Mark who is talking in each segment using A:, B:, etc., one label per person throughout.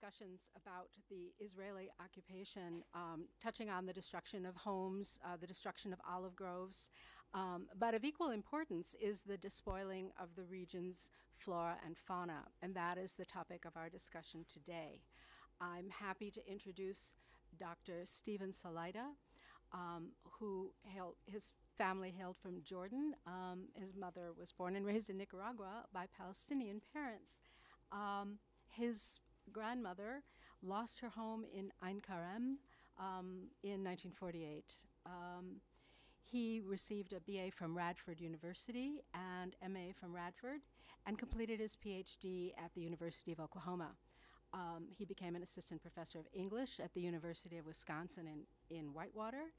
A: discussions about the Israeli occupation, touching on the destruction of homes, the destruction of olive groves. But of equal importance is the despoiling of the region's flora and fauna, and that is the topic of our discussion today. I'm happy to introduce Dr. Stephen Salaita, his family hailed from Jordan. His mother was born and raised in Nicaragua by Palestinian parents. His grandmother lost her home in Ein Karem in 1948. He received a BA from Radford University and MA from Radford and completed his PhD at the University of Oklahoma. He became an assistant professor of English at the University of Wisconsin in Whitewater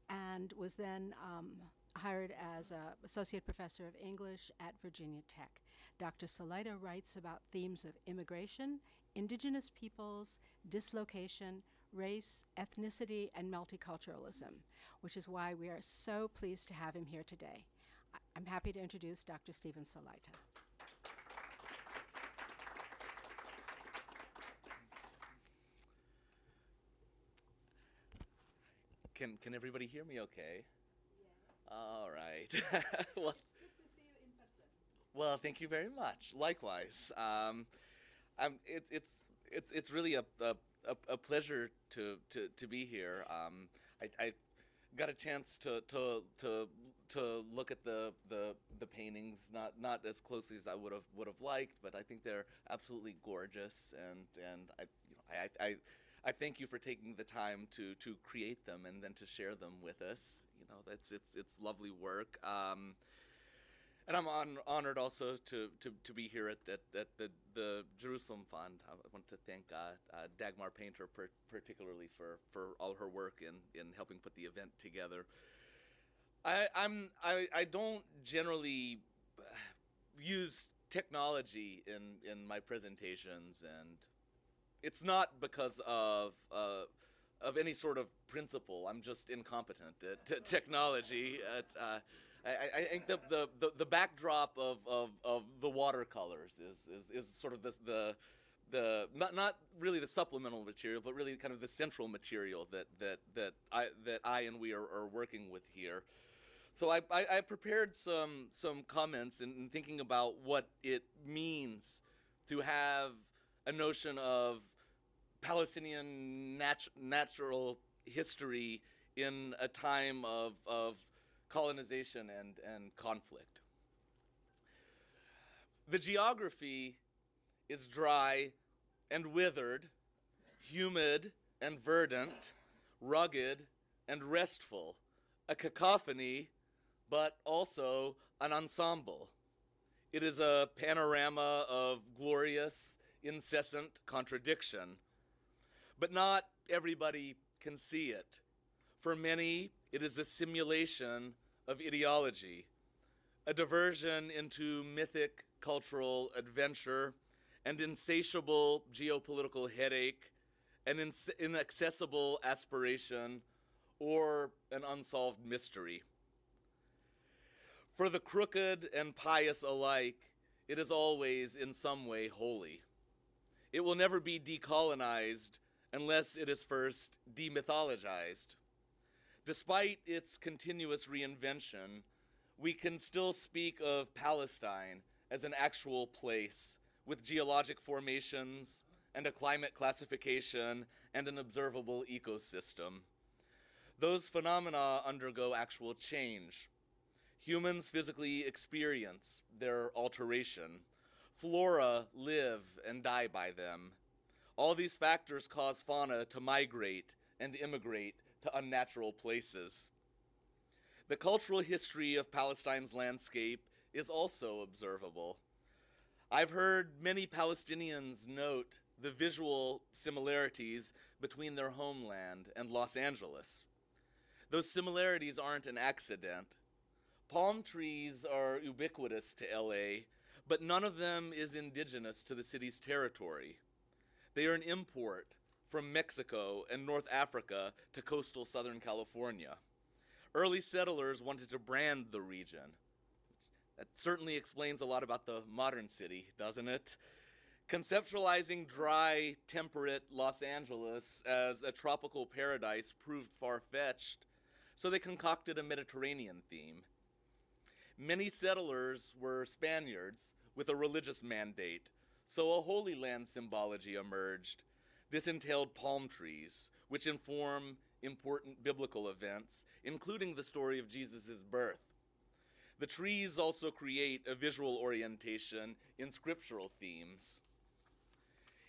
A: and was then hired as an associate professor of English at Virginia Tech. Dr. Salaita writes about themes of immigration, indigenous peoples, dislocation, race, ethnicity, and multiculturalism, which is why we are so pleased to have him here today. I'm happy to introduce Dr. Stephen Salaita.
B: Can everybody hear me okay? Yes. All right. Well,
A: it's good to see you in person.
B: Well, thank you very much. Likewise. It's really a pleasure to be here. I got a chance to look at the paintings, not as closely as I would have liked, but I think they're absolutely gorgeous, and I thank you for taking the time to create them and then to share them with us. You know, it's lovely work. And I'm honored also to be here at the Jerusalem Fund. I want to thank Dagmar Painter particularly for all her work in helping put the event together. I don't generally use technology in my presentations, and it's not because of any sort of principle. I'm just incompetent at technology. I think the backdrop of the watercolors is sort of the not really the supplemental material, but really kind of the central material that I and we are working with here. So I prepared some comments in thinking about what it means to have a notion of Palestinian natural history in a time of colonization and conflict. The geography is dry and withered, humid and verdant, rugged and restful, a cacophony, but also an ensemble. It is a panorama of glorious, incessant contradiction. But not everybody can see it. For many, it is a simulation of ideology, a diversion into mythic cultural adventure, and insatiable geopolitical headache, an inaccessible aspiration, or an unsolved mystery. For the crooked and pious alike, it is always in some way holy. It will never be decolonized unless it is first demythologized. Despite its continuous reinvention, we can still speak of Palestine as an actual place with geologic formations and a climate classification and an observable ecosystem. Those phenomena undergo actual change. Humans physically experience their alteration. Flora live and die by them. All these factors cause fauna to migrate and immigrate to unnatural places. The cultural history of Palestine's landscape is also observable. I've heard many Palestinians note the visual similarities between their homeland and Los Angeles. Those similarities aren't an accident. Palm trees are ubiquitous to LA, but none of them is indigenous to the city's territory. They are an import from Mexico and North Africa to coastal Southern California. Early settlers wanted to brand the region. That certainly explains a lot about the modern city, doesn't it? Conceptualizing dry, temperate Los Angeles as a tropical paradise proved far-fetched, so they concocted a Mediterranean theme. Many settlers were Spaniards with a religious mandate, so a Holy Land symbology emerged. This entailed palm trees, which inform important biblical events, including the story of Jesus' birth. The trees also create a visual orientation in scriptural themes.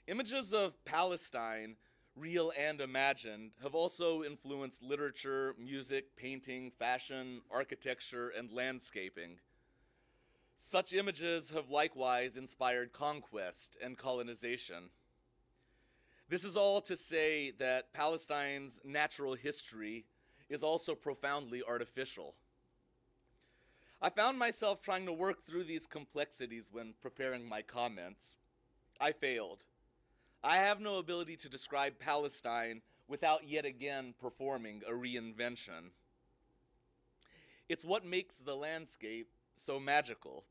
B: Images of Palestine, real and imagined, have also influenced literature, music, painting, fashion, architecture, and landscaping. Such images have likewise inspired conquest and colonization. This is all to say that Palestine's natural history is also profoundly artificial. I found myself trying to work through these complexities when preparing my comments. I failed. I have no ability to describe Palestine without yet again performing a reinvention. It's what makes the landscape so magical.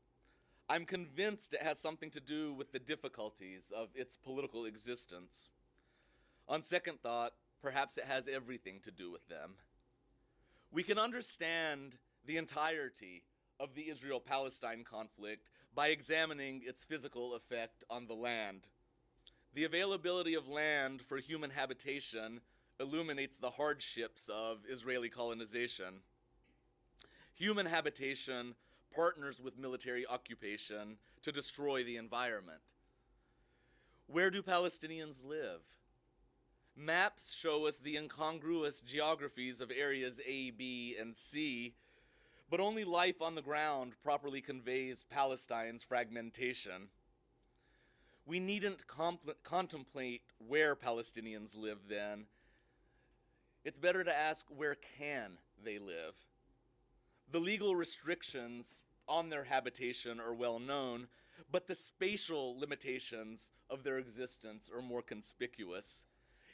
B: I'm convinced it has something to do with the difficulties of its political existence. On second thought, perhaps it has everything to do with them. We can understand the entirety of the Israel-Palestine conflict by examining its physical effect on the land. The availability of land for human habitation illuminates the hardships of Israeli colonization. Human habitation partners with military occupation to destroy the environment. Where do Palestinians live? Maps show us the incongruous geographies of areas A, B, and C, but only life on the ground properly conveys Palestine's fragmentation. We needn't contemplate where Palestinians live then. It's better to ask, where can they live? The legal restrictions on their habitation are well known, but the spatial limitations of their existence are more conspicuous.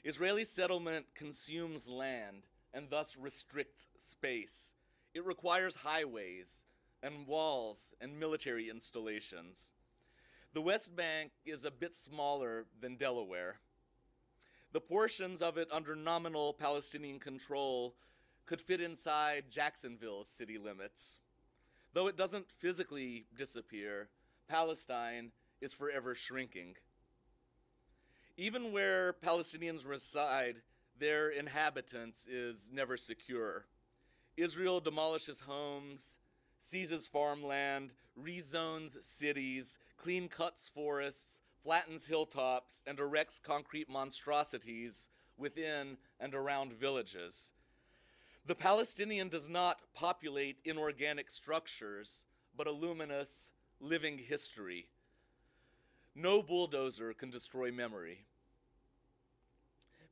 B: Israeli settlement consumes land and thus restricts space. It requires highways and walls and military installations. The West Bank is a bit smaller than Delaware. The portions of it under nominal Palestinian control could fit inside Jacksonville's city limits. Though it doesn't physically disappear, Palestine is forever shrinking. Even where Palestinians reside, their inhabitants is never secure. Israel demolishes homes, seizes farmland, rezones cities, clean cuts forests, flattens hilltops, and erects concrete monstrosities within and around villages. The Palestinian does not populate inorganic structures, but a luminous, living history. No bulldozer can destroy memory.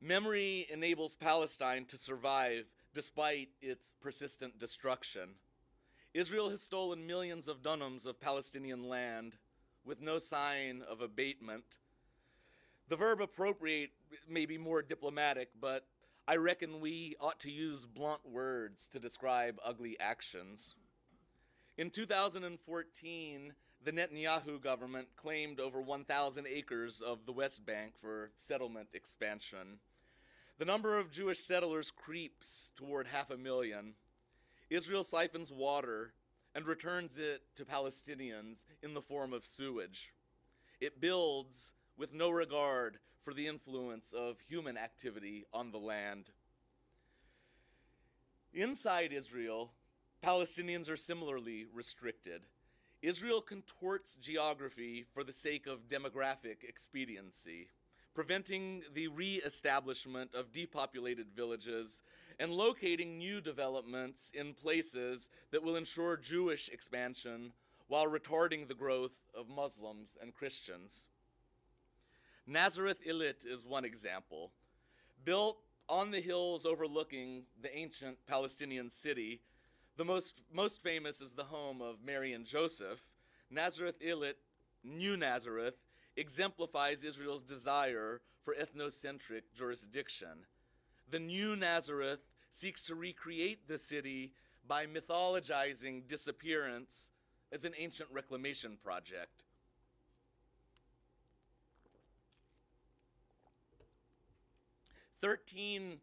B: Memory enables Palestine to survive despite its persistent destruction. Israel has stolen millions of dunams of Palestinian land with no sign of abatement. The verb appropriate may be more diplomatic, but I reckon we ought to use blunt words to describe ugly actions. In 2014, the Netanyahu government claimed over 1,000 acres of the West Bank for settlement expansion. The number of Jewish settlers creeps toward 500,000. Israel siphons water and returns it to Palestinians in the form of sewage. It builds with no regard for the influence of human activity on the land. Inside Israel, Palestinians are similarly restricted. Israel contorts geography for the sake of demographic expediency, preventing the re-establishment of depopulated villages and locating new developments in places that will ensure Jewish expansion while retarding the growth of Muslims and Christians. Nazareth Illit is one example. Built on the hills overlooking the ancient Palestinian city, the most famous is the home of Mary and Joseph. Nazareth Illit, New Nazareth, exemplifies Israel's desire for ethnocentric jurisdiction. The New Nazareth seeks to recreate the city by mythologizing disappearance as an ancient reclamation project. 13%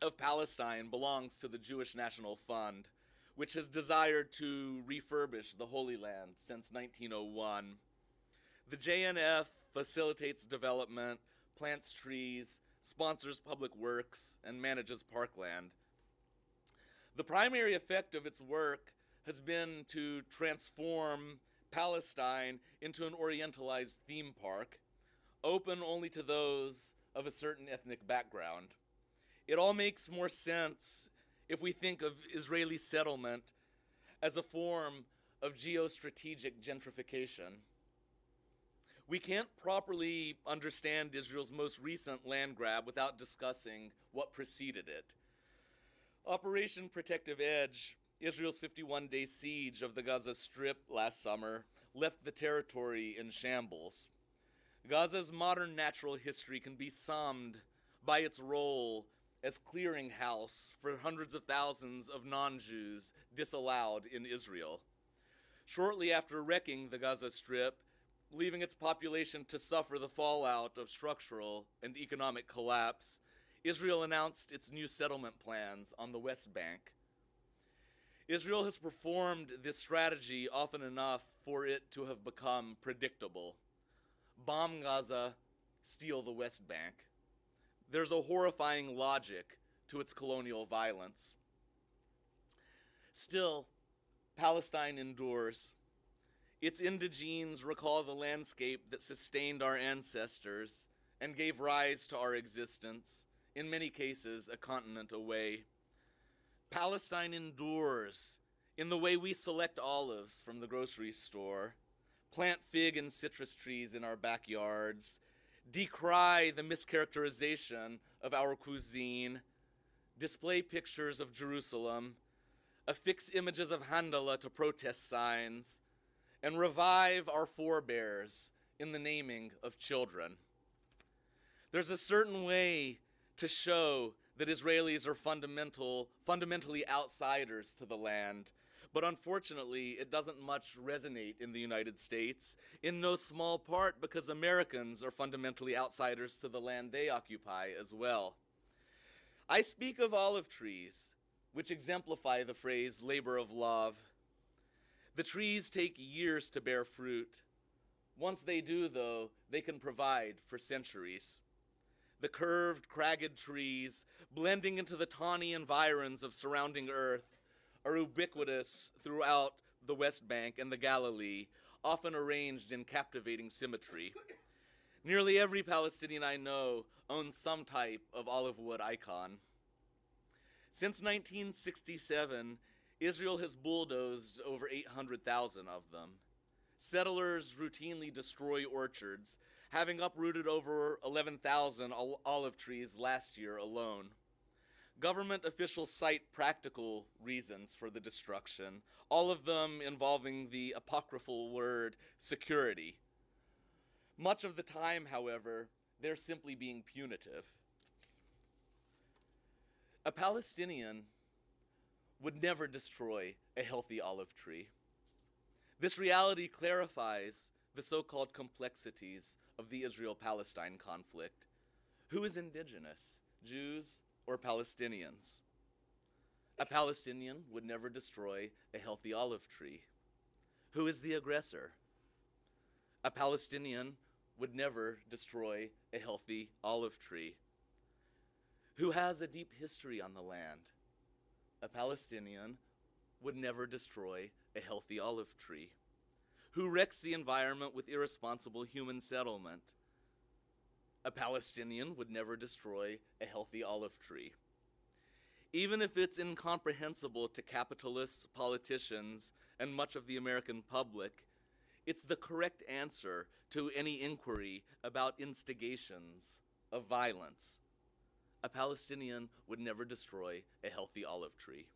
B: of Palestine belongs to the Jewish National Fund, which has desired to refurbish the Holy Land since 1901. The JNF facilitates development, plants trees, sponsors public works, and manages parkland. The primary effect of its work has been to transform Palestine into an orientalized theme park, open only to those of a certain ethnic background. It all makes more sense if we think of Israeli settlement as a form of geostrategic gentrification. We can't properly understand Israel's most recent land grab without discussing what preceded it. Operation Protective Edge, Israel's 51-day siege of the Gaza Strip last summer, left the territory in shambles. Gaza's modern natural history can be summed by its role as clearinghouse for hundreds of thousands of non-Jews disallowed in Israel. Shortly after wrecking the Gaza Strip, leaving its population to suffer the fallout of structural and economic collapse, Israel announced its new settlement plans on the West Bank. Israel has performed this strategy often enough for it to have become predictable. Bomb Gaza, steal the West Bank. There's a horrifying logic to its colonial violence. Still, Palestine endures. Its indigenes recall the landscape that sustained our ancestors and gave rise to our existence, in many cases a continent away. Palestine endures in the way we select olives from the grocery store, plant fig and citrus trees in our backyards, decry the mischaracterization of our cuisine, display pictures of Jerusalem, affix images of Handala to protest signs, and revive our forebears in the naming of children. There's a certain way to show that Israelis are fundamentally outsiders to the land, but unfortunately it doesn't much resonate in the United States, in no small part because Americans are fundamentally outsiders to the land they occupy as well. I speak of olive trees, which exemplify the phrase labor of love. The trees take years to bear fruit. Once they do, though, they can provide for centuries. The curved, cragged trees, blending into the tawny environs of surrounding earth, are ubiquitous throughout the West Bank and the Galilee, often arranged in captivating symmetry. Nearly every Palestinian I know owns some type of olive wood icon. Since 1967, Israel has bulldozed over 800,000 of them. Settlers routinely destroy orchards, having uprooted over 11,000 olive trees last year alone. Government officials cite practical reasons for the destruction, all of them involving the apocryphal word security. Much of the time, however, they're simply being punitive. A Palestinian would never destroy a healthy olive tree. This reality clarifies the so-called complexities of the Israel-Palestine conflict. Who is indigenous, Jews or Palestinians? A Palestinian would never destroy a healthy olive tree. Who is the aggressor? A Palestinian would never destroy a healthy olive tree. Who has a deep history on the land? A Palestinian would never destroy a healthy olive tree. Who wrecks the environment with irresponsible human settlement? A Palestinian would never destroy a healthy olive tree. Even if it's incomprehensible to capitalists, politicians, and much of the American public, it's the correct answer to any inquiry about instigations of violence. A Palestinian would never destroy a healthy olive tree.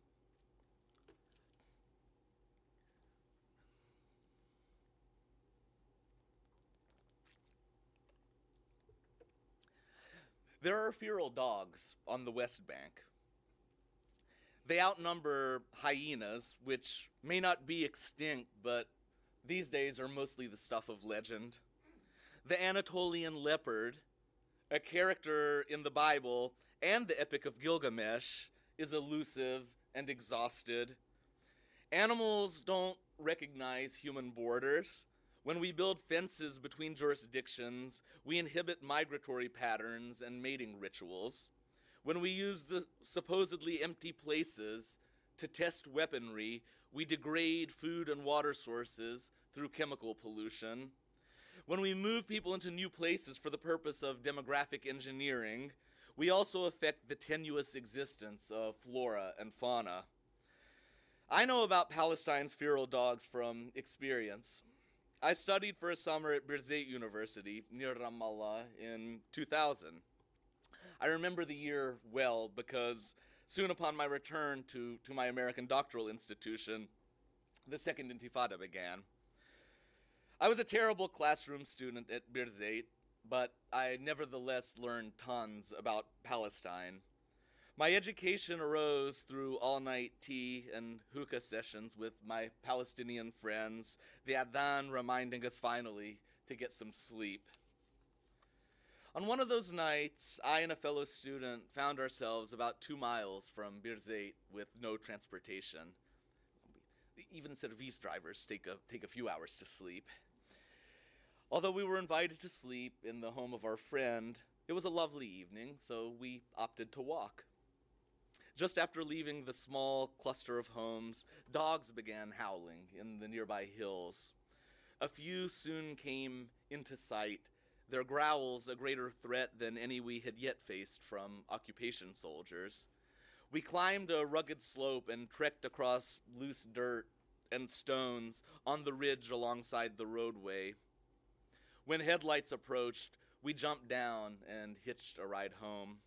B: There are feral dogs on the West Bank. They outnumber hyenas, which may not be extinct, but these days are mostly the stuff of legend. The Anatolian leopard, A character in the Bible and the Epic of Gilgamesh is elusive and exhausted. Animals don't recognize human borders. When we build fences between jurisdictions, we inhibit migratory patterns and mating rituals. When we use the supposedly empty places to test weaponry, we degrade food and water sources through chemical pollution. When we move people into new places for the purpose of demographic engineering, we also affect the tenuous existence of flora and fauna. I know about Palestine's feral dogs from experience. I studied for a summer at Birzeit University near Ramallah in 2000. I remember the year well because soon upon my return to my American doctoral institution, the Second Intifada began. I was a terrible classroom student at Birzeit, but I nevertheless learned tons about Palestine. My education arose through all-night tea and hookah sessions with my Palestinian friends, the adhan reminding us finally to get some sleep. On one of those nights, I and a fellow student found ourselves about 2 miles from Birzeit with no transportation. Even service drivers take a few hours to sleep. Although we were invited to sleep in the home of our friend, it was a lovely evening, so we opted to walk. Just after leaving the small cluster of homes, dogs began howling in the nearby hills. A few soon came into sight, their growls a greater threat than any we had yet faced from occupation soldiers. We climbed a rugged slope and trekked across loose dirt and stones on the ridge alongside the roadway. When headlights approached, we jumped down and hitched a ride home.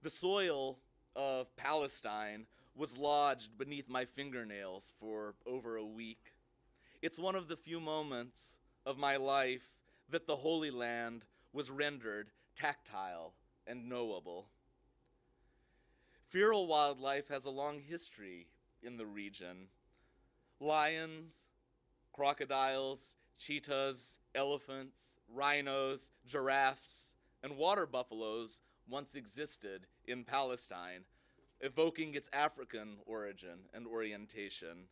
B: The soil of Palestine was lodged beneath my fingernails for over a week. It's one of the few moments of my life that the Holy Land was rendered tactile and knowable. Feral wildlife has a long history in the region. Lions, crocodiles, cheetahs, elephants, rhinos, giraffes, and water buffaloes once existed in Palestine, evoking its African origin and orientation.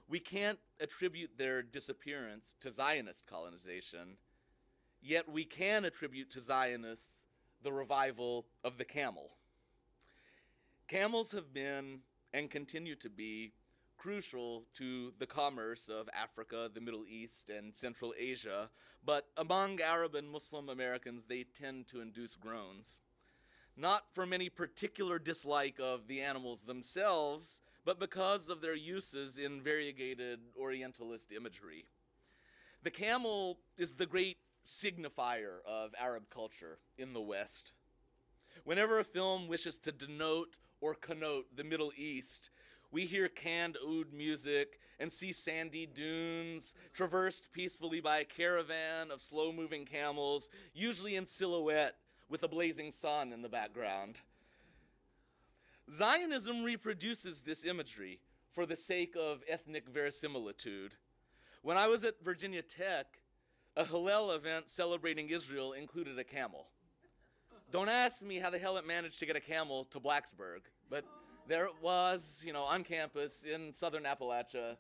B: We can't attribute their disappearance to Zionist colonization, yet we can attribute to Zionists the revival of the camel. Camels have been, and continue to be, crucial to the commerce of Africa, the Middle East, and Central Asia, but among Arab and Muslim Americans, they tend to induce groans. Not from any particular dislike of the animals themselves, but because of their uses in variegated Orientalist imagery. The camel is the great signifier of Arab culture in the West. Whenever a film wishes to denote or connote the Middle East, we hear canned oud music and see sandy dunes traversed peacefully by a caravan of slow-moving camels, usually in silhouette with a blazing sun in the background. Zionism reproduces this imagery for the sake of ethnic verisimilitude. When I was at Virginia Tech, a Hillel event celebrating Israel included a camel. Don't ask me how the hell it managed to get a camel to Blacksburg, but there it was, on campus in southern Appalachia,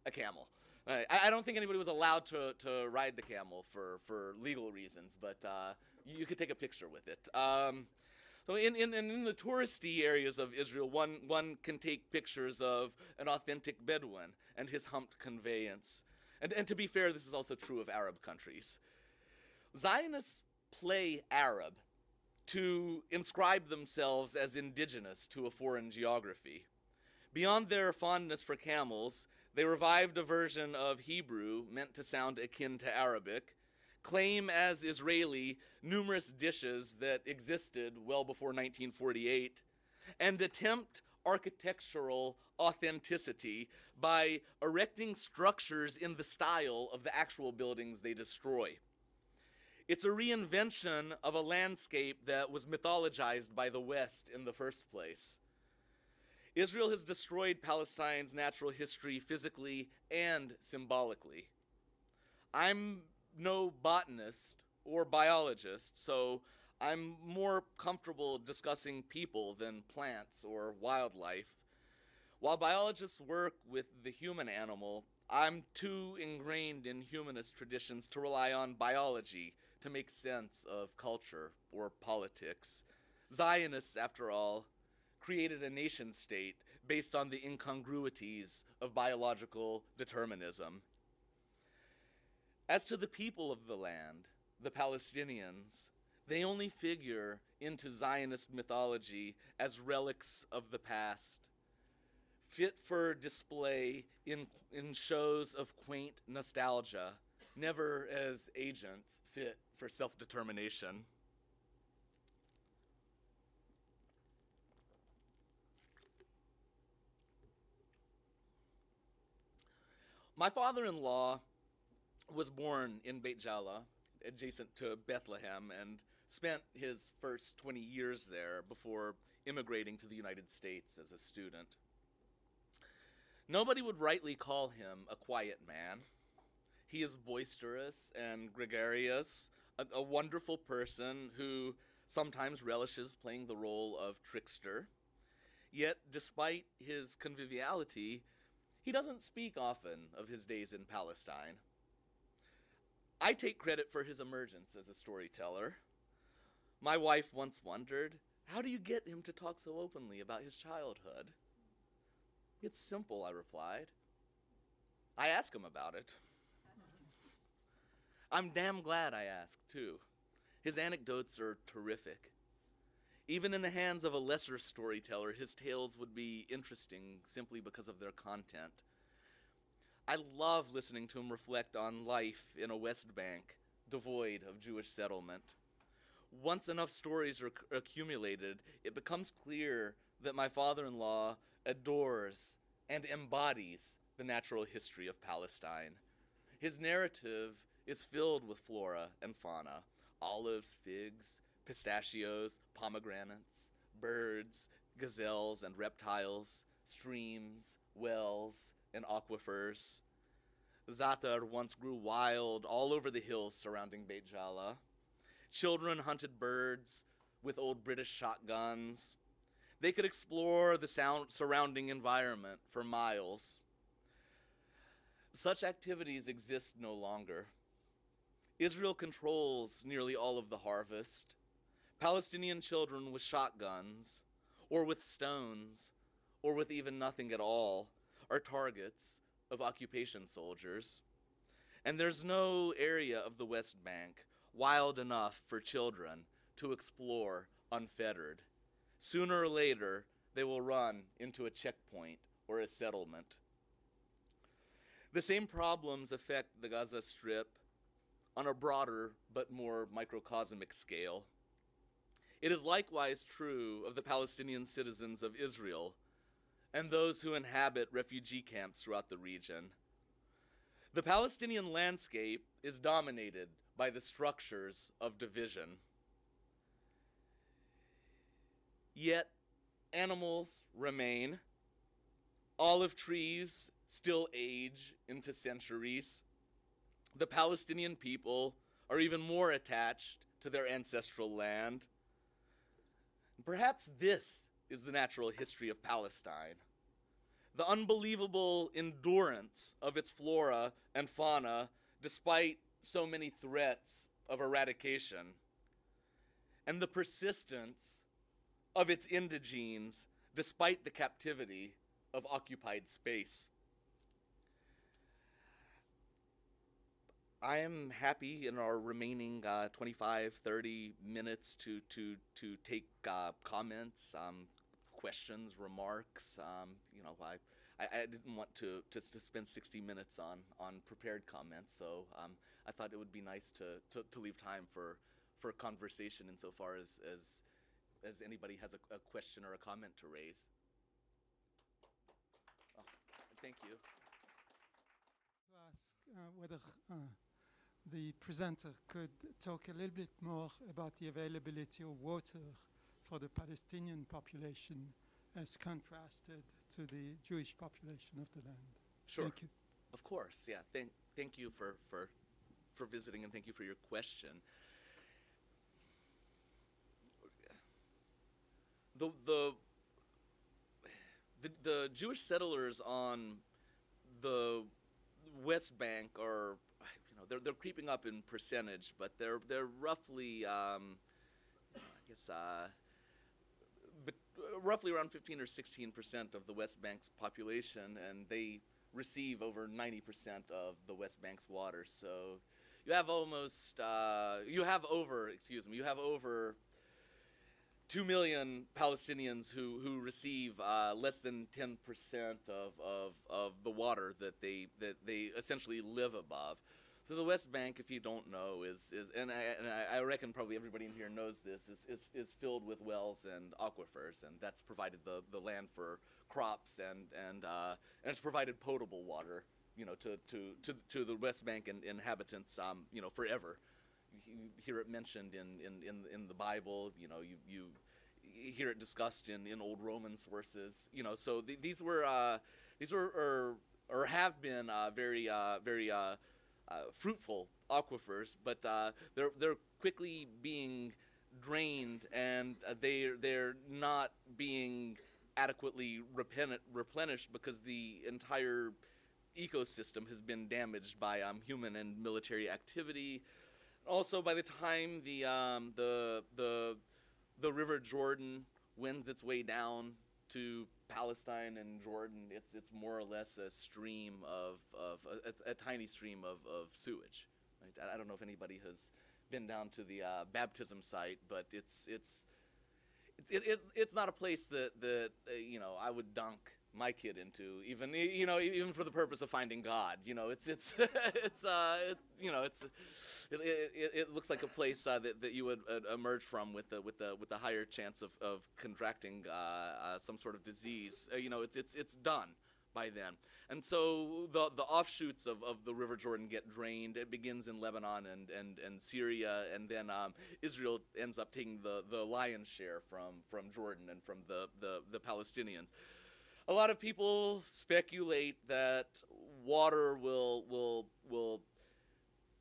B: a camel. I don't think anybody was allowed to ride the camel for legal reasons, but you could take a picture with it. So in the touristy areas of Israel, one can take pictures of an authentic Bedouin and his humped conveyance. And to be fair, this is also true of Arab countries. Zionists play Arab to inscribe themselves as indigenous to a foreign geography. Beyond their fondness for camels, they revived a version of Hebrew meant to sound akin to Arabic, claim as Israeli numerous dishes that existed well before 1948, and attempt architectural authenticity by erecting structures in the style of the actual buildings they destroy. It's a reinvention of a landscape that was mythologized by the West in the first place. Israel has destroyed Palestine's natural history physically and symbolically. I'm no botanist or biologist, so I'm more comfortable discussing people than plants or wildlife. While biologists work with the human animal, I'm too ingrained in humanist traditions to rely on biology to make sense of culture or politics. Zionists, after all, created a nation state based on the incongruities of biological determinism. As to the people of the land, the Palestinians, they only figure into Zionist mythology as relics of the past, fit for display in shows of quaint nostalgia, never as agents fit for self-determination. My father-in-law was born in Beit Jala, adjacent to Bethlehem, and spent his first 20 years there before immigrating to the United States as a student. Nobody would rightly call him a quiet man. He is boisterous and gregarious, a wonderful person who sometimes relishes playing the role of trickster. Yet, despite his conviviality, he doesn't speak often of his days in Palestine. I take credit for his emergence as a storyteller. My wife once wondered, how do you get him to talk so openly about his childhood? It's simple, I replied. I ask him about it. I'm damn glad I asked, too. His anecdotes are terrific. Even in the hands of a lesser storyteller, his tales would be interesting simply because of their content. I love listening to him reflect on life in a West Bank devoid of Jewish settlement. Once enough stories are accumulated, it becomes clear that my father-in-law adores and embodies the natural history of Palestine. His narrative is filled with flora and fauna, olives, figs, pistachios, pomegranates, birds, gazelles and reptiles, streams, wells, and aquifers. Za'atar once grew wild all over the hills surrounding Beit Jala. Children hunted birds with old British shotguns. They could explore the surrounding environment for miles. Such activities exist no longer. Israel controls nearly all of the harvest. Palestinian children with shotguns, or with stones, or with even nothing at all, are targets of occupation soldiers. And there's no area of the West Bank wild enough for children to explore unfettered. Sooner or later, they will run into a checkpoint or a settlement. The same problems affect the Gaza Strip on a broader but more microcosmic scale. It is likewise true of the Palestinian citizens of Israel and those who inhabit refugee camps throughout the region. The Palestinian landscape is dominated by the structures of division. Yet animals remain. Olive trees still age into centuries. The Palestinian people are even more attached to their ancestral land. Perhaps this is the natural history of Palestine. The unbelievable endurance of its flora and fauna despite so many threats of eradication, and the persistence of its indigenes despite the captivity of occupied space. I am happy in our remaining 25, 30 minutes to take comments, questions, remarks. I didn't want to spend 60 minutes on prepared comments, so I thought it would be nice to leave time for conversation insofar as anybody has a question or a comment to raise. Oh, thank you.
C: To ask whether the presenter could talk a little bit more about the availability of water for the Palestinian population as contrasted to the Jewish population of the land.
B: Sure.
C: Thank you.
B: Of course, yeah. Thank you for visiting, and thank you for your question. the the Jewish settlers on the West Bank are, they're creeping up in percentage, but they're roughly, I guess, but roughly around 15 or 16% of the West Bank's population, and they receive over 90% of the West Bank's water. So you have over 2 million Palestinians who receive less than 10% of the water that they essentially live above. So the West Bank, if you don't know, is and I reckon probably everybody in here knows this, is filled with wells and aquifers, and that's provided the land for crops and it's provided potable water, to the West Bank and inhabitants, forever. You hear it mentioned in the Bible. You hear it discussed in old Roman sources. So these were or have been very fruitful aquifers, but they're quickly being drained, and they're not being adequately replenished because the entire ecosystem has been damaged by human and military activity. Also, by the time the River Jordan wends its way down to Palestine and Jordan, it's more or less a stream a tiny stream of sewage. Right? I don't know if anybody has been down to the baptism site, but it's not a place that I would dunk my kid into, even for the purpose of finding God. It looks like a place that you would emerge from with a higher chance of contracting some sort of disease. It's done by then. And so the offshoots of the River Jordan get drained. It begins in Lebanon and Syria, and then Israel ends up taking the lion's share from Jordan and from the Palestinians. A lot of people speculate that water will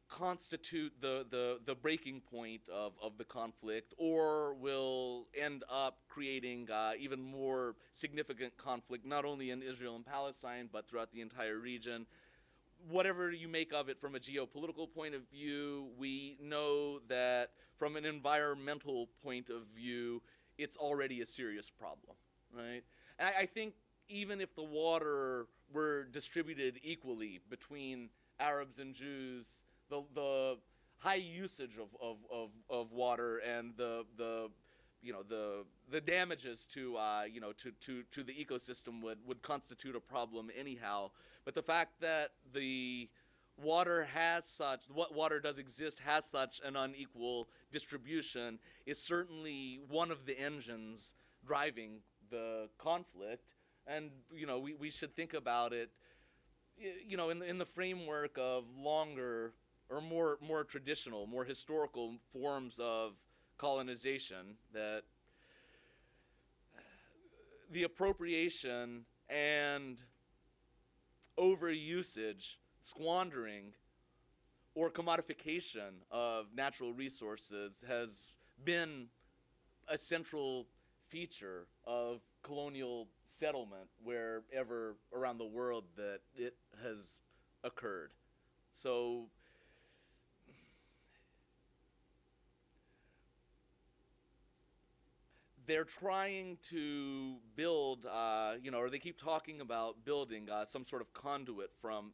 B: constitute the breaking point of the conflict, or will end up creating even more significant conflict, not only in Israel and Palestine, but throughout the entire region. Whatever you make of it from a geopolitical point of view, we know that from an environmental point of view, it's already a serious problem, right? And I think even if the water were distributed equally between Arabs and Jews, the high usage of water and the damages to the ecosystem would constitute a problem anyhow. But the fact that what water does exist has such an unequal distribution is certainly one of the engines driving the conflict. And we should think about it in the framework of longer or more traditional, more historical forms of colonization, that the appropriation and overusage, squandering, or commodification of natural resources has been a central feature of colonial settlement wherever around the world that it has occurred. So they're trying to build, or they keep talking about building some sort of conduit from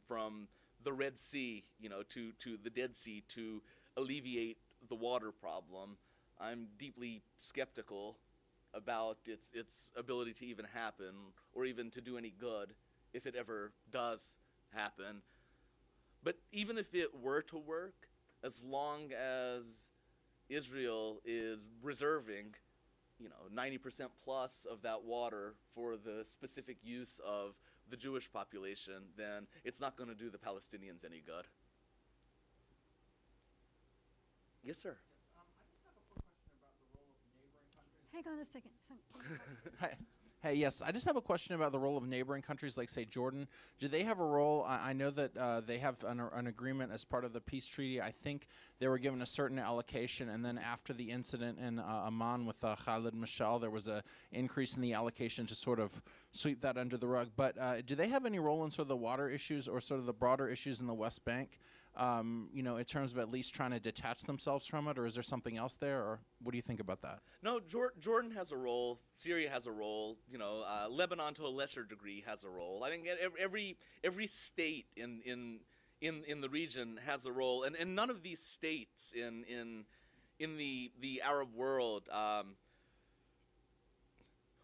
B: the Red Sea, to the Dead Sea to alleviate the water problem. I'm deeply skeptical about its ability to even happen, or even to do any good, if it ever does happen. But even if it were to work, as long as Israel is reserving 90% plus of that water for the specific use of the Jewish population, then it's not going to do the Palestinians any good. Yes, sir.
D: I just have a quick question about the role of neighboring countries.
E: Hang on a second.
D: Hey, yes, I just have a question about the role of neighboring countries like, say, Jordan. Do they have a role? I know that they have an agreement as part of the peace treaty. I think they were given a certain allocation, and then after the incident in Amman with Khalid Mashal, there was an increase in the allocation to sort of sweep that under the rug. But do they have any role in sort of the water issues or sort of the broader issues in the West Bank, in terms of at least trying to detach themselves from it, or is there something else there, or what do you think about that?
B: No, Jordan has a role. Syria has a role. Lebanon to a lesser degree has a role. I think every state in the region has a role, and none of these states in the Arab world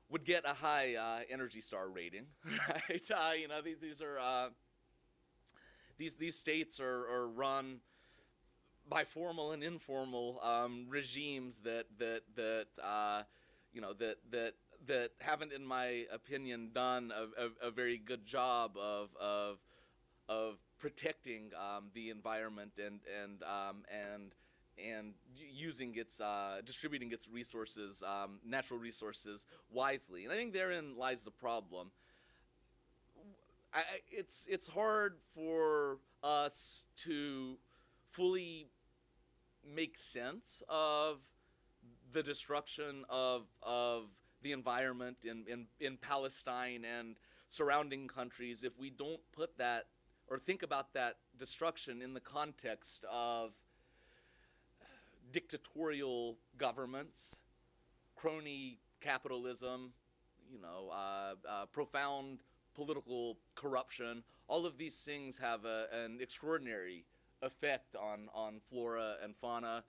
B: would get a high Energy Star rating, right? These states are run by formal and informal regimes that haven't, in my opinion, done a very good job of protecting the environment and using distributing its resources, natural resources, wisely. And I think therein lies the problem. It's hard for us to fully make sense of the destruction of the environment in Palestine and surrounding countries if we don't put that or think about that destruction in the context of dictatorial governments, crony capitalism, profound political corruption. All of these things have an extraordinary effect on flora and fauna.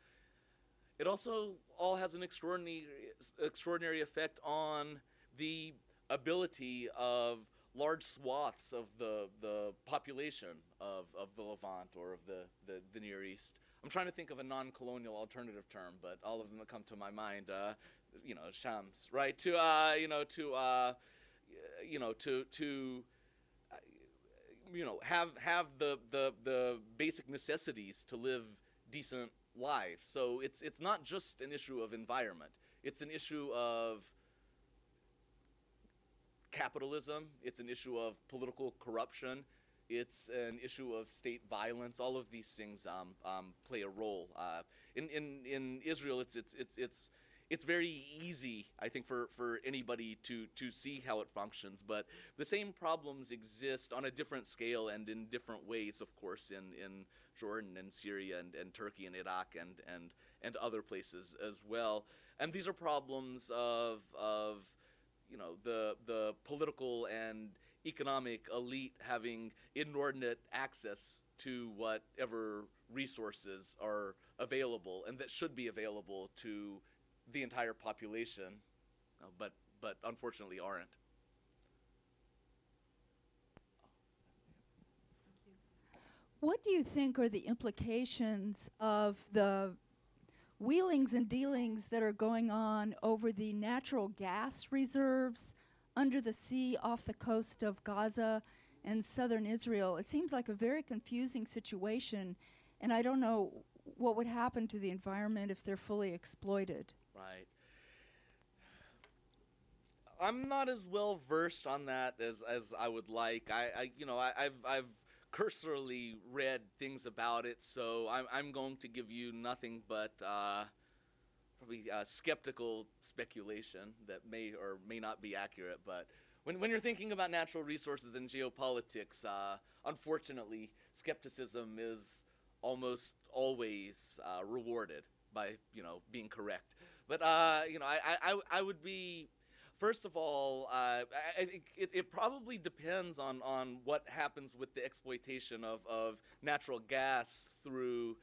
B: It also all has an extraordinary effect on the ability of large swaths of the population of the Levant or of the Near East. I'm trying to think of a non-colonial alternative term, but all of them that come to my mind, Shams, right? To have the basic necessities to live decent lives. So it's not just an issue of environment. It's an issue of capitalism. It's an issue of political corruption. It's an issue of state violence. All of these things play a role. In Israel, it's very easy, I think, for anybody to see how it functions. But the same problems exist on a different scale and in different ways, of course, in Jordan and Syria and Turkey and Iraq and other places as well. And these are problems of the political and economic elite having inordinate access to whatever resources are available and that should be available to the entire population, but unfortunately aren't.
E: What do you think are the implications of the wheelings and dealings that are going on over the natural gas reserves under the sea off the coast of Gaza and southern Israel? It seems like a very confusing situation, and I don't know what would happen to the environment if they're fully exploited.
B: Right. I'm not as well versed on that as I would like. I've cursorily read things about it, so I'm going to give you nothing but probably skeptical speculation that may or may not be accurate. But when you're thinking about natural resources and geopolitics, unfortunately, skepticism is almost always rewarded by being correct. But I would be, first of all, I think it probably depends on what happens with the exploitation of natural gas through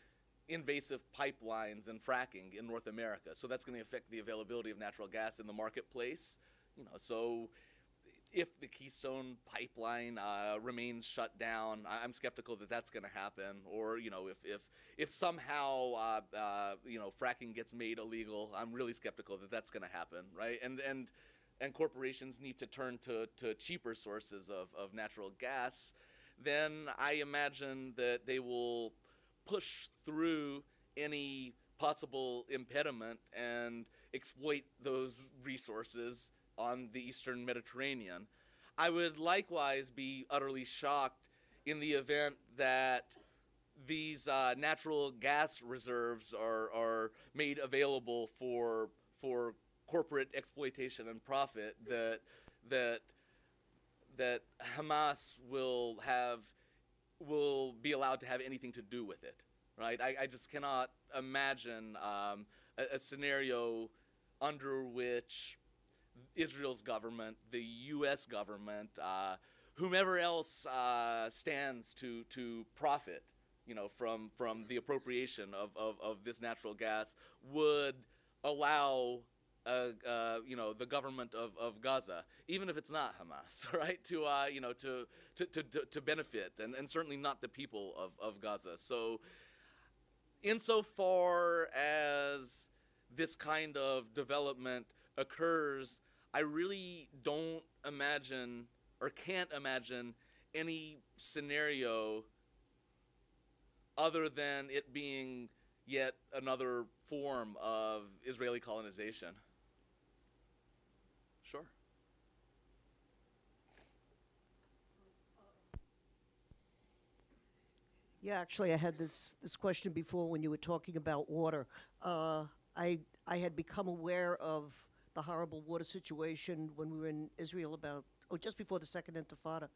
B: invasive pipelines and fracking in North America. So that's going to affect the availability of natural gas in the marketplace. So if the Keystone pipeline remains shut down, I'm skeptical that that's going to happen. Or if somehow fracking gets made illegal, I'm really skeptical that that's going to happen, right? And corporations need to turn to cheaper sources of natural gas. Then I imagine that they will push through any possible impediment and exploit those resources on the Eastern Mediterranean. I would likewise be utterly shocked in the event that these natural gas reserves are made available for corporate exploitation and profit, that Hamas will be allowed to have anything to do with it, right? I just cannot imagine a scenario under which Israel's government, the U.S. government, whomever else stands to profit, from the appropriation of this natural gas, would allow the government of Gaza, even if it's not Hamas, right, to benefit, and certainly not the people of Gaza. So, insofar as this kind of development occurs, I really don't imagine or can't imagine any scenario other than it being yet another form of Israeli colonization. Sure.
F: Yeah, actually, I had this question before when you were talking about water. I had become aware of the horrible water situation when we were in Israel just before the Second Intifada.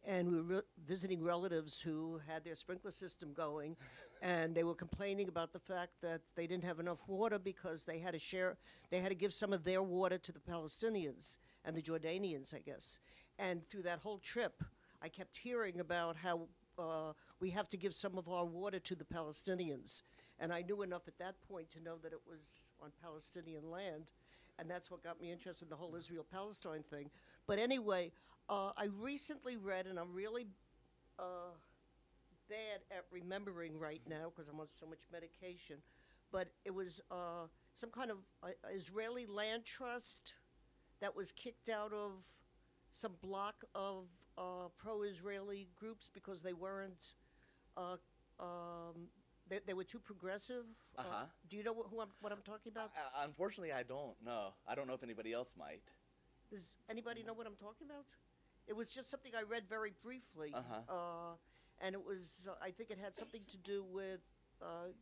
F: And we were visiting relatives who had their sprinkler system going, and they were complaining about the fact that they didn't have enough water because they had to give some of their water to the Palestinians and the Jordanians, I guess. And through that whole trip, I kept hearing about how we have to give some of our water to the Palestinians. And I knew enough at that point to know that it was on Palestinian land, and that's what got me interested in the whole Israel-Palestine thing. But anyway, I recently read, and I'm really bad at remembering right now because I'm on so much medication, but it was some kind of Israeli land trust that was kicked out of some block of pro-Israeli groups because they weren't, they were too progressive. Do you know what I'm talking about?
B: Unfortunately, I don't know. I don't know if anybody else might.
F: Does anybody know what I'm talking about? It was just something I read very briefly, and it was, I think it had something to do with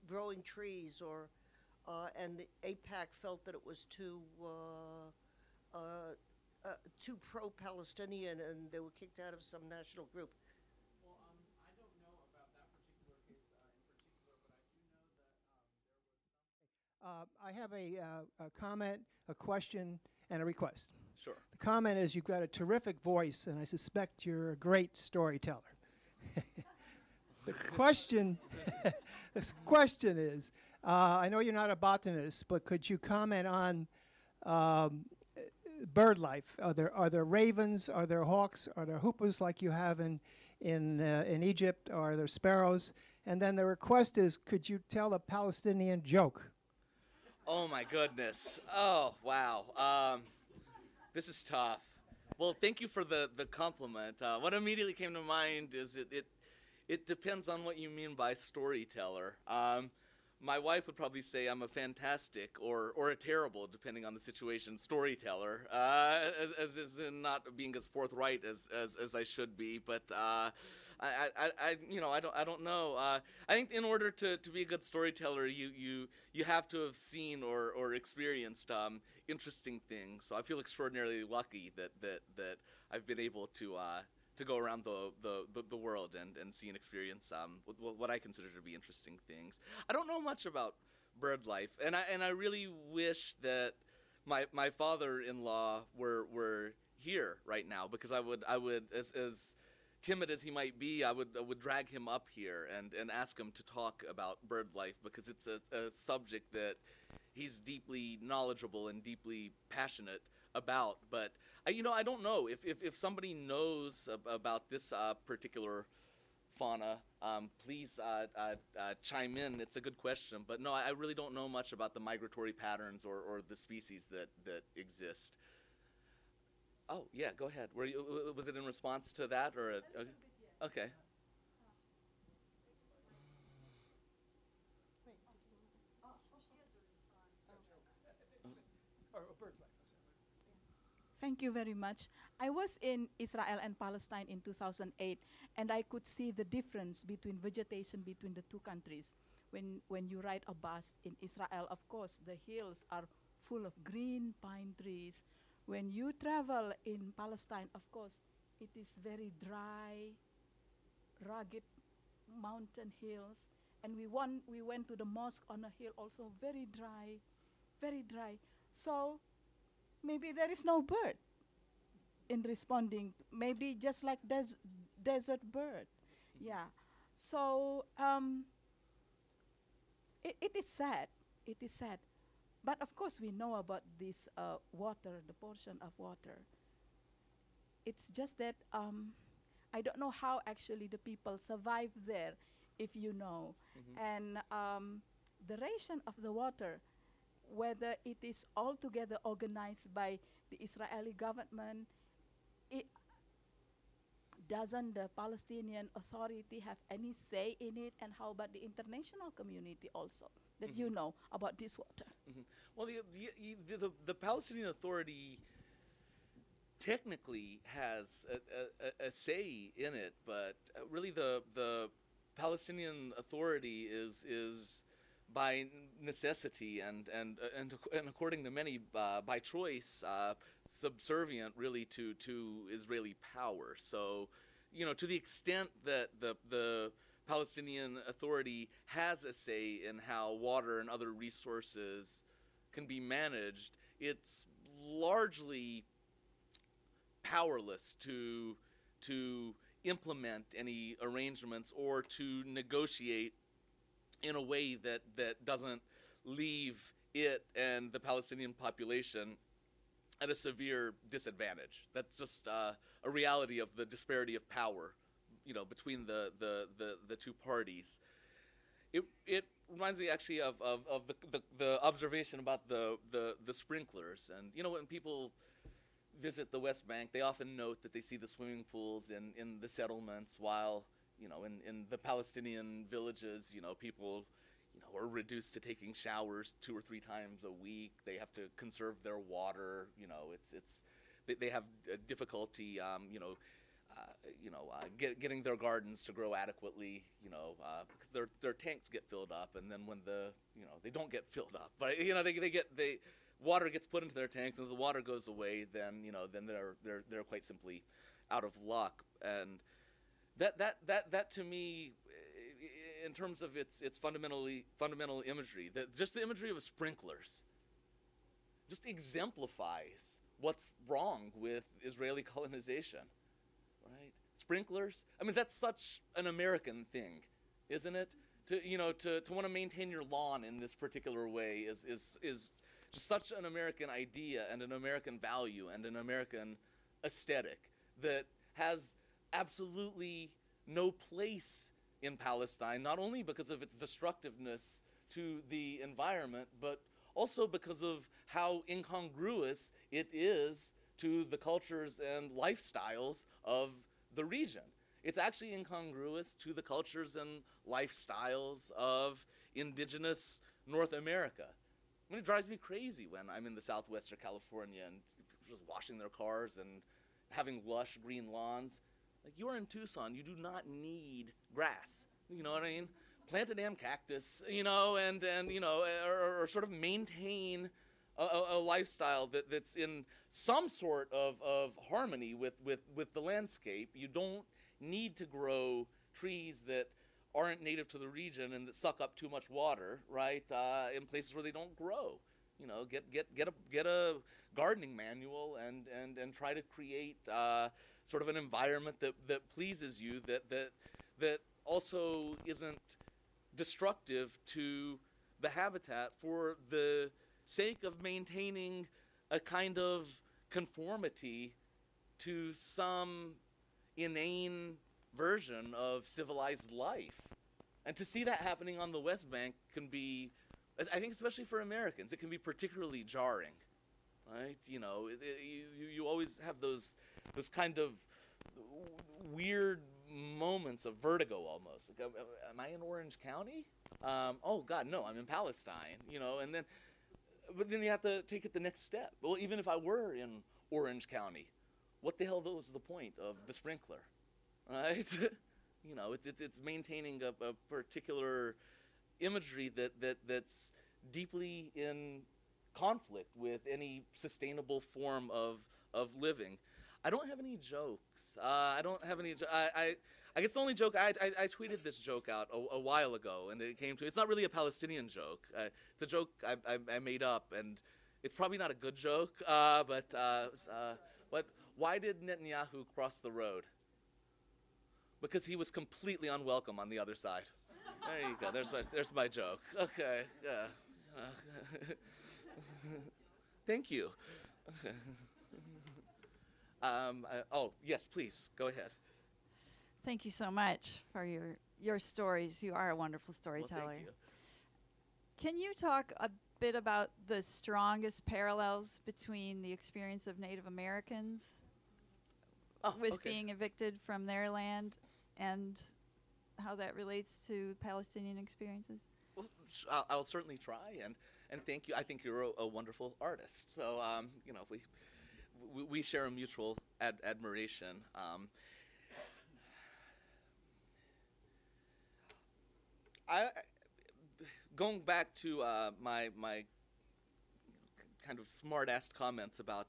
F: growing trees, and the AIPAC felt that it was too pro-Palestinian, and they were kicked out of some national group.
D: Well, I don't know about that particular case in particular, but I do know that
G: I have a comment, a question, and a request.
B: Sure.
G: The comment is you've got a terrific voice, and I suspect you're a great storyteller. The question is, I know you're not a botanist, but could you comment on bird life? Are there ravens? Are there hawks? Are there hoopoes like you have in Egypt? Are there sparrows? And then the request is, could you tell a Palestinian joke?
B: Oh my goodness. Oh wow. This is tough. Well, thank you for the compliment. What immediately came to mind is it depends on what you mean by storyteller. My wife would probably say I'm a fantastic or a terrible, depending on the situation, storyteller, as in not being as forthright as I should be. But I don't know. I think in order to be a good storyteller, you have to have seen or experienced interesting things. So I feel extraordinarily lucky that I've been able to go around the world and see and experience what I consider to be interesting things. I don't know much about bird life, and I really wish that my father-in-law were here right now, because I would as timid as he might be, I would drag him up here and ask him to talk about bird life, because it's a subject that he's deeply knowledgeable and deeply passionate about. But I don't know if somebody knows about this particular fauna. Please chime in. It's a good question, but no, I really don't know much about the migratory patterns or the species that exist. Oh yeah, go ahead. Was it in response to that or? Okay.
H: Thank you very much. I was in Israel and Palestine in 2008, and I could see the difference between vegetation between the two countries. When you ride a bus in Israel, of course, the hills are full of green pine trees. When you travel in Palestine, of course, it is very dry, rugged mountain hills. And we went to the mosque on a hill, also very dry, very dry. So maybe there is no bird in responding. Maybe just like desert bird. Yeah. So it is sad. It is sad. But of course we know about this water, the portion of water. It's just that I don't know how actually the people survive there, if you know. And the ration of the water, whether it is altogether organized by the Israeli government, doesn't the Palestinian Authority have any say in it? And how about the international community also, that you know about this water?
B: Well, the Palestinian Authority technically has a say in it, but really the Palestinian Authority is by necessity and according to many by choice subservient really to Israeli power. So, you know, to the extent that the Palestinian Authority has a say in how water and other resources can be managed, it's largely powerless to implement any arrangements or to negotiate in a way that doesn't leave it and the Palestinian population at a severe disadvantage. That's just a reality of the disparity of power, you know, between the two parties. It reminds me actually of the observation about the sprinklers. And you know, when people visit the West Bank, they often note that they see the swimming pools in the settlements, while, you know, in the Palestinian villages, you know, people, you know, are reduced to taking showers 2 or 3 times a week. They have to conserve their water. You know, they have difficulty, getting their gardens to grow adequately. You know, because their tanks get filled up, and then when they don't get filled up, but you know, water gets put into their tanks, and if the water goes away, then they're quite simply out of luck. And that to me, in terms of its fundamental imagery, just the imagery of sprinklers just exemplifies what's wrong with Israeli colonization, right? Sprinklers, I mean, that's such an American thing, isn't it? To want to maintain your lawn in this particular way is just such an American idea and an American value and an American aesthetic that has absolutely no place in Palestine, not only because of its destructiveness to the environment, but also because of how incongruous it is to the cultures and lifestyles of the region. It's actually incongruous to the cultures and lifestyles of indigenous North America. I mean, it drives me crazy when I'm in the southwestern California and people just washing their cars and having lush green lawns. Like, you're in Tucson, you do not need grass. You know what I mean? Plant a damn cactus, you know, and you know, or sort of maintain a lifestyle that's in some sort of harmony with the landscape. You don't need to grow trees that aren't native to the region and that suck up too much water, right? In places where they don't grow. You know, get a gardening manual and try to create sort of an environment that pleases you, that also isn't destructive to the habitat for the sake of maintaining a kind of conformity to some inane version of civilized life. And to see that happening on the West Bank can be, I think especially for Americans, it can be particularly jarring, right? You know, you always have those kind of weird moments of vertigo almost. Like, am I in Orange County? Oh God, no, I'm in Palestine, you know, but then you have to take it the next step. Well, even if I were in Orange County. What the hell was the point of the sprinkler, right? You know, it's maintaining a particular imagery that's deeply in conflict with any sustainable form of living. I don't have any jokes. I don't have any. I guess the only joke I tweeted this joke out a while ago, and it came to. It's not really a Palestinian joke. It's a joke I made up, and it's probably not a good joke. But why did Netanyahu cross the road? Because he was completely unwelcome on the other side. There you go. There's my joke. Okay. Yeah. Thank you. Oh, yes, please, go ahead.
I: Thank you so much for your stories. You are a wonderful storyteller.
B: Well, thank you.
I: Can you talk a bit about the strongest parallels between the experience of Native Americans with being evicted from their land and how that relates to Palestinian experiences?
B: Well, I'll certainly try, and thank you. I think you're a wonderful artist. So, you know, we share a mutual admiration. Going back to my kind of smart-ass comments about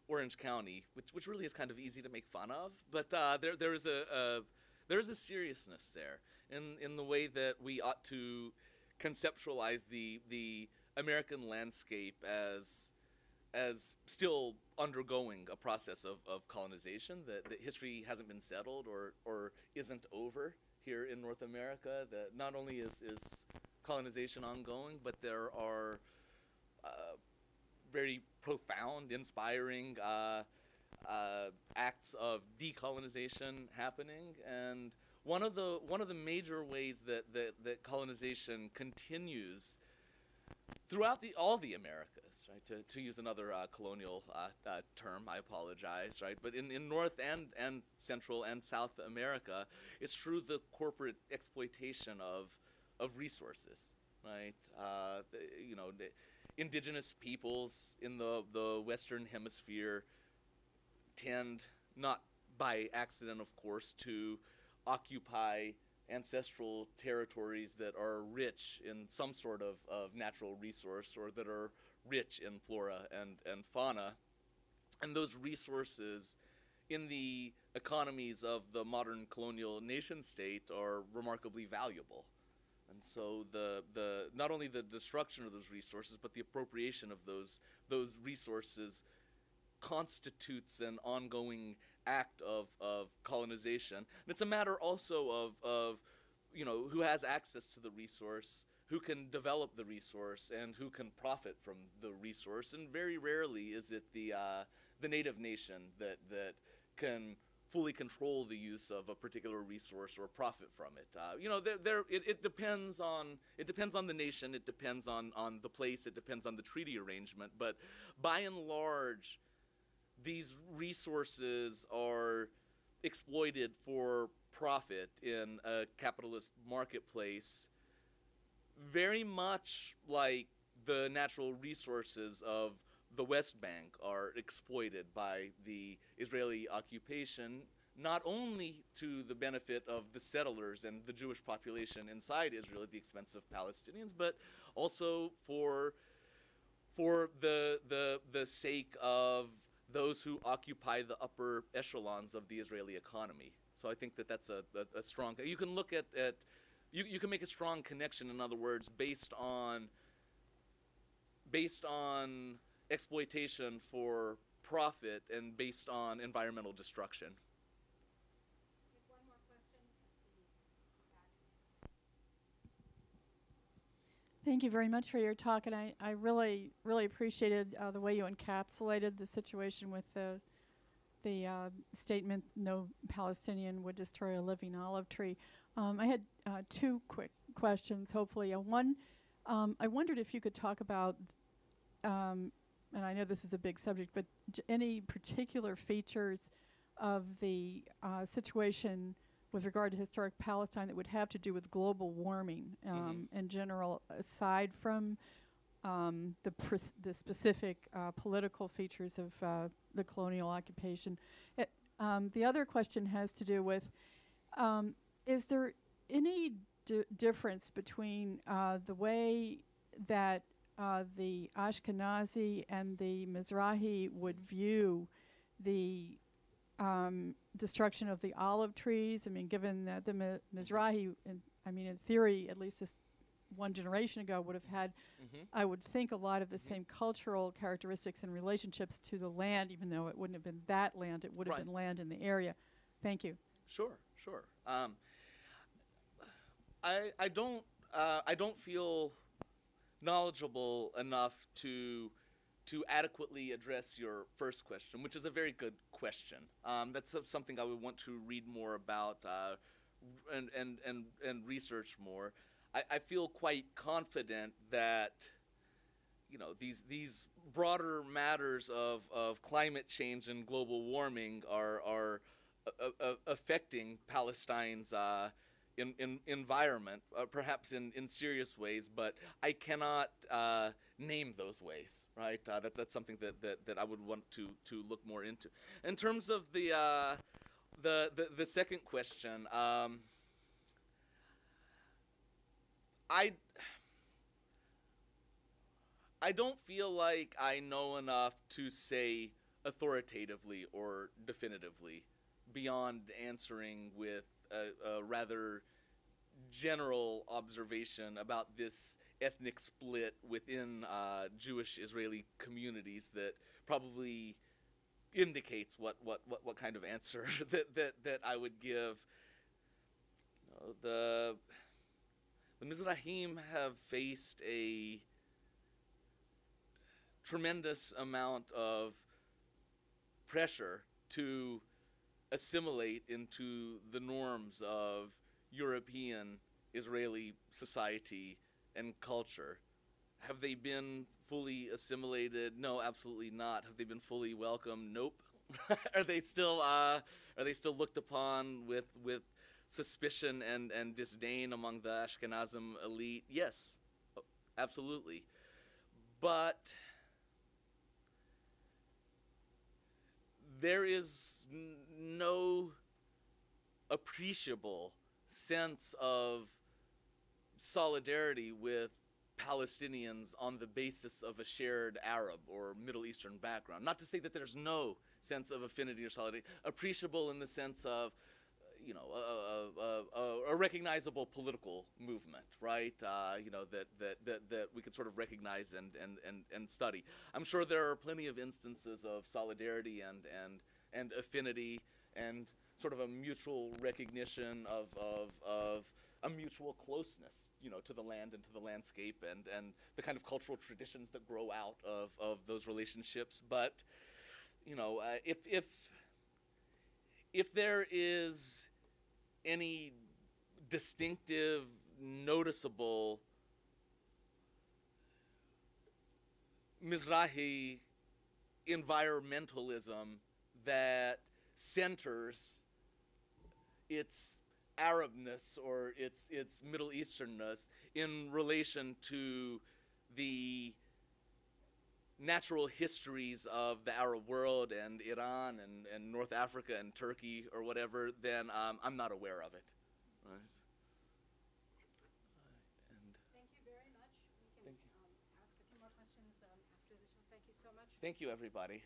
B: Orange County, which really is kind of easy to make fun of, but there is a seriousness there in the way that we ought to conceptualize the American landscape as still undergoing a process of colonization, that history hasn't been settled or isn't over here in North America, that not only is colonization ongoing, but there are very profound, inspiring acts of decolonization happening. And one of the major ways that colonization continues throughout all the Americas, right? To use another colonial term, I apologize, right? But in North and Central and South America, it's through the corporate exploitation of resources, right? You know, the indigenous peoples in the Western Hemisphere tend, not by accident, of course, to occupy ancestral territories that are rich in some sort of natural resource, or that are rich in flora and fauna. And those resources in the economies of the modern colonial nation state are remarkably valuable. And so the not only the destruction of those resources, but the appropriation of those resources constitutes an ongoing act of colonization. And it's a matter also of you know, who has access to the resource, who can develop the resource, and who can profit from the resource. And very rarely is it the native nation that can fully control the use of a particular resource or profit from it. You know, it depends on the nation, it depends on the place, it depends on the treaty arrangement. But by and large, these resources are exploited for profit in a capitalist marketplace, very much like the natural resources of the West Bank are exploited by the Israeli occupation, not only to the benefit of the settlers and the Jewish population inside Israel at the expense of Palestinians, but also for the sake of those who occupy the upper echelons of the Israeli economy. So I think that's a strong. You can look at you can make a strong connection, in other words, based on exploitation for profit and based on environmental destruction.
A: One more question.
J: Thank you very much for your talk, and I really appreciated the way you encapsulated the situation with the statement, "No Palestinian would destroy a living olive tree." I had two quick questions, hopefully. One, I wondered if you could talk about, and I know this is a big subject, but any particular features of the situation with regard to historic Palestine that would have to do with global warming in general, aside from the specific political features of the colonial occupation. The other question has to do with, is there any difference between the way that the Ashkenazi and the Mizrahi would view the destruction of the olive trees? I mean, given that the Mizrahi, in theory, at least just one generation ago, would have had, I would think, a lot of the same cultural characteristics and relationships to the land, even though it wouldn't have been that land, it would have been land in the area. Thank you.
B: Sure. I don't feel knowledgeable enough to adequately address your first question, which is a very good question. That's something I would want to read more about and research more. I feel quite confident that these broader matters of climate change and global warming are affecting Palestine's environment, perhaps in serious ways, but I cannot name those ways, right? That's something that I would want to look more into. In terms of the second question, I don't feel like I know enough to say authoritatively or definitively beyond answering with a rather general observation about this ethnic split within Jewish Israeli communities that probably indicates what kind of answer that I would give. The Mizrahim have faced a tremendous amount of pressure to assimilate into the norms of European Israeli society and culture. Have they been fully assimilated? No, absolutely not. Have they been fully welcomed? Nope. Are they still looked upon with suspicion and disdain among the Ashkenazim elite? Yes, absolutely. But there is no appreciable sense of solidarity with Palestinians on the basis of a shared Arab or Middle Eastern background. Not to say that there's no sense of affinity or solidarity, appreciable in the sense of, a recognizable political movement, right? That we could sort of recognize and study. I'm sure there are plenty of instances of solidarity and affinity and sort of a mutual recognition of a mutual closeness, to the land and to the landscape and the kind of cultural traditions that grow out of those relationships. But, if there is any distinctive, noticeable Mizrahi environmentalism that centers its Arabness or its Middle Easternness in relation to the natural histories of the Arab world and Iran and North Africa and Turkey or whatever, then I'm not aware of it. Right?
A: Thank you very much. We can ask a few more questions after the show. Thank you so much.
B: Thank you, everybody.